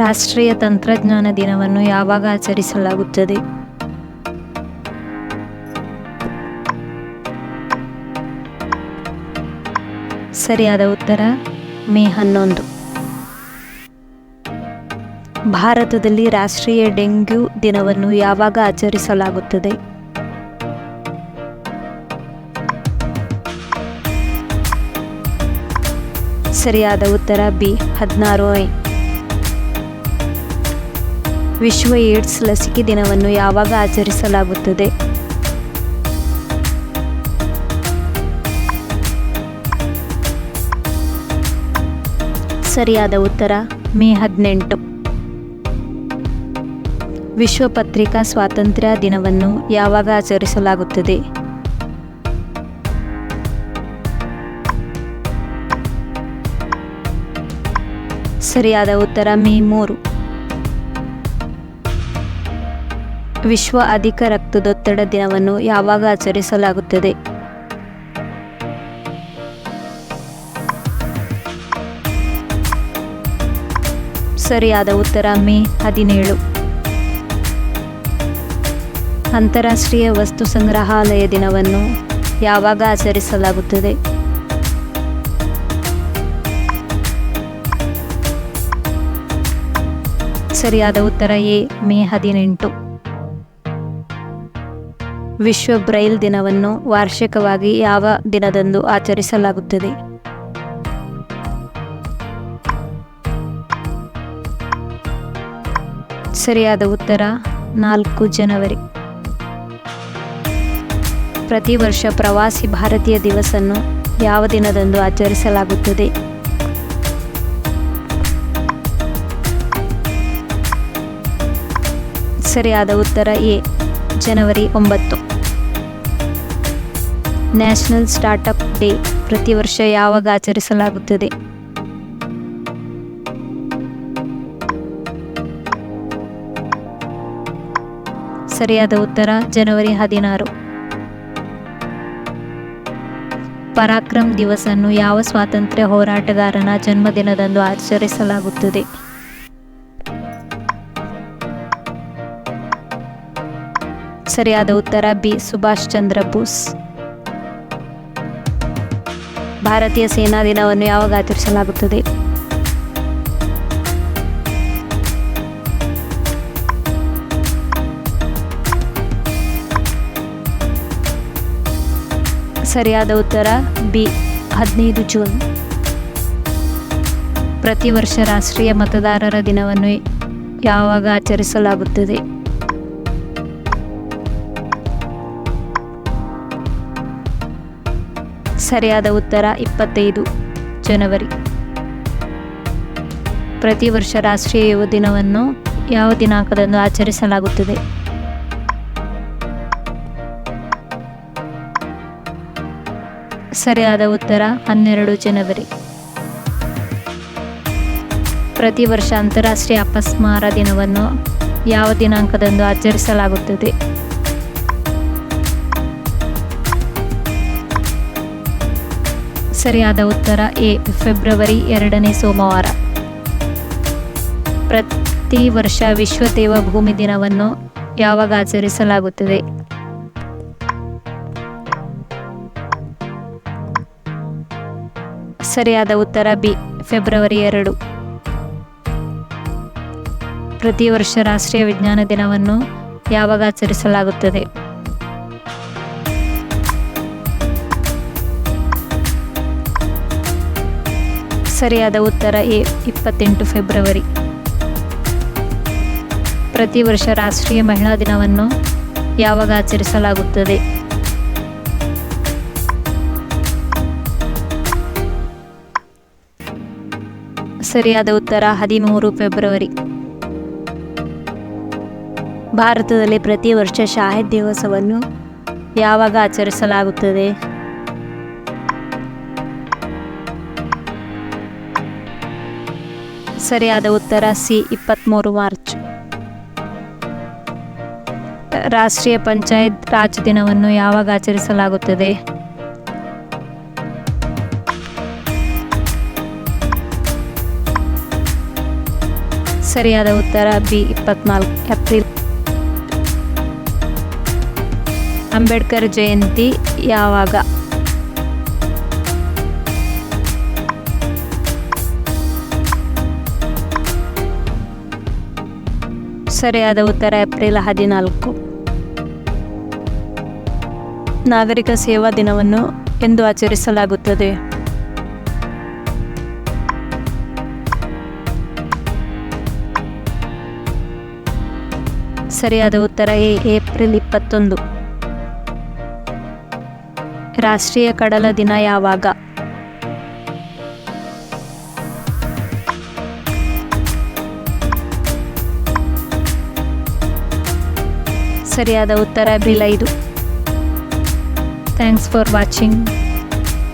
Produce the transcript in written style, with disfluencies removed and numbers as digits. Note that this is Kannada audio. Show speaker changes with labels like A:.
A: ರಾಷ್ಟ್ರೀಯ ತಂತ್ರಜ್ಞಾನ ದಿನವನ್ನು ಯಾವಾಗ ಆಚರಿಸಲಾಗುತ್ತದೆ? ಸರಿಯಾದ ಉತ್ತರ ಮೇ 11. ಭಾರತದಲ್ಲಿ ರಾಷ್ಟ್ರೀಯ ಡೆಂಗ್ಯೂ ದಿನವನ್ನು ಯಾವಾಗ ಆಚರಿಸಲಾಗುತ್ತದೆ? ಸರಿಯಾದ ಉತ್ತರ ಬಿ 16 ಮೇ. ವಿಶ್ವ ಏಡ್ಸ್ ಲಸಿಕೆ ದಿನವನ್ನು ಯಾವಾಗ ಆಚರಿಸಲಾಗುತ್ತದೆ? ಸರಿಯಾದ ಉತ್ತರ ಮೇ 18. ವಿಶ್ವ ಪತ್ರಿಕಾ ಸ್ವಾತಂತ್ರ್ಯ ದಿನವನ್ನು ಯಾವಾಗ ಆಚರಿಸಲಾಗುತ್ತದೆ? ಸರಿಯಾದ ಉತ್ತರ ಮೇ 3. ವಿಶ್ವ ಅಧಿಕ ರಕ್ತದೊತ್ತಡ ದಿನವನ್ನು ಯಾವಾಗ ಆಚರಿಸಲಾಗುತ್ತದೆ? ಸರಿಯಾದ ಉತ್ತರ ಮೇ 17. ಅಂತಾರಾಷ್ಟ್ರೀಯ ವಸ್ತು ಸಂಗ್ರಹಾಲಯ ದಿನವನ್ನು ಯಾವಾಗ ಆಚರಿಸಲಾಗುತ್ತದೆ? ಸರಿಯಾದ ಉತ್ತರ ಎ ಮೇ 18. ವಿಶ್ವ ಬ್ರೈಲ್ ದಿನವನ್ನು ವಾರ್ಷಿಕವಾಗಿ ಯಾವ ದಿನದಂದು ಆಚರಿಸಲಾಗುತ್ತದೆ? ಸರಿಯಾದ ಉತ್ತರ 4 ಜನವರಿ. ಪ್ರತಿ ವರ್ಷ ಪ್ರವಾಸಿ ಭಾರತೀಯ ದಿವಸನ್ನು ಯಾವ ದಿನದಂದು ಆಚರಿಸಲಾಗುತ್ತದೆ? ಸರಿಯಾದ ಉತ್ತರ A January 9. National startup day ಪ್ರತಿ ವರ್ಷ ಯಾವಾಗ ಆಚರಿಸಲಾಗುತ್ತದೆ? ಸರಿಯಾದ ಉತ್ತರ ಜನವರಿ 16. ಪರಾಕ್ರಮ್ ದಿವಸ್ ಅನ್ನು ಯಾವ ಸ್ವಾತಂತ್ರ್ಯ ಹೋರಾಟಗಾರನ ಜನ್ಮದಿನದಂದು ಆಚರಿಸಲಾಗುತ್ತದೆ? ಸರಿಯಾದ ಉತ್ತರ ಬಿ ಸುಭಾಷ್ ಚಂದ್ರ ಬೋಸ್. ಭಾರತೀಯ ಸೇನಾ ದಿನವನ್ನು ಯಾವಾಗ ಆಚರಿಸಲಾಗುತ್ತದೆ? ಸರಿಯಾದ ಉತ್ತರ ಬಿ 15 ಜೂನ್. ಪ್ರತಿ ವರ್ಷ ರಾಷ್ಟ್ರೀಯ ಮತದಾರರ ದಿನವನ್ನು ಯಾವಾಗ ಆಚರಿಸಲಾಗುತ್ತದೆ? ಸರಿಯಾದ ಉತ್ತರ 25 ಜನವರಿ. ಪ್ರತಿ ವರ್ಷ ರಾಷ್ಟ್ರೀಯ ಯುವ ದಿನವನ್ನು ಯಾವ ದಿನಾಂಕದಂದು ಆಚರಿಸಲಾಗುತ್ತದೆ? ಸರಿಯಾದ ಉತ್ತರ 12 ಜನವರಿ. ಪ್ರತಿ ವರ್ಷ ಅಂತಾರಾಷ್ಟ್ರೀಯ ಅಪಸ್ಮಾರ ದಿನವನ್ನು ಯಾವ ದಿನಾಂಕದಂದು ಆಚರಿಸಲಾಗುತ್ತದೆ? ಸರಿಯಾದ ಉತ್ತರ ಎ ಫೆಬ್ರವರಿ 2ನೇ ಸೋಮವಾರ. ಪ್ರತಿ ವರ್ಷ ವಿಶ್ವ ದೇವಭೂಮಿ ದಿನವನ್ನು ಯಾವಾಗ ಆಚರಿಸಲಾಗುತ್ತದೆ? ಸರಿಯಾದ ಉತ್ತರ ಬಿ ಫೆಬ್ರವರಿ 2. ಪ್ರತಿ ವರ್ಷ ರಾಷ್ಟ್ರೀಯ ವಿಜ್ಞಾನ ದಿನವನ್ನು ಯಾವಾಗ ಆಚರಿಸಲಾಗುತ್ತದೆ? ಸರಿಯಾದ ಉತ್ತರ ಎ 28 ಫೆಬ್ರವರಿ. ಪ್ರತಿ ವರ್ಷ ರಾಷ್ಟ್ರೀಯ ಮಹಿಳಾ ದಿನವನ್ನು ಯಾವಾಗ ಆಚರಿಸಲಾಗುತ್ತದೆ? ಸರಿಯಾದ ಉತ್ತರ 13 ಫೆಬ್ರವರಿ. ಭಾರತದಲ್ಲಿ ಪ್ರತಿ ವರ್ಷ ಶಾಹಿದ್ ದಿವಸವನ್ನು ಯಾವಾಗ ಆಚರಿಸಲಾಗುತ್ತದೆ? ಸರಿಯಾದ ಉತ್ತರ ಸಿ 23 ಮಾರ್ಚ್. ರಾಷ್ಟ್ರೀಯ ಪಂಚಾಯತ್ ರಾಜ್ ದಿನವನ್ನು ಯಾವಾಗ ಆಚರಿಸಲಾಗುತ್ತದೆ? ಸರಿಯಾದ ಉತ್ತರ ಬಿ 24 ಏಪ್ರಿಲ್. ಅಂಬೇಡ್ಕರ್ ಜಯಂತಿ ಯಾವಾಗ? ಸರಿಯಾದ ಉತ್ತರ ಏಪ್ರಿಲ್ 14. ನಾಗರಿಕ ಸೇವಾ ದಿನವನ್ನು ಎಂದು ಆಚರಿಸಲಾಗುತ್ತದೆ? ಸರಿಯಾದ ಉತ್ತರ ಎ ಏಪ್ರಿಲ್ 21. ರಾಷ್ಟ್ರೀಯ ಕಡಲ ದಿನ ಯಾವಾಗ? ಸರಿಯಾದ ಉತ್ತರ ಏಪ್ರಿಲ್ 5. Thanks for watching.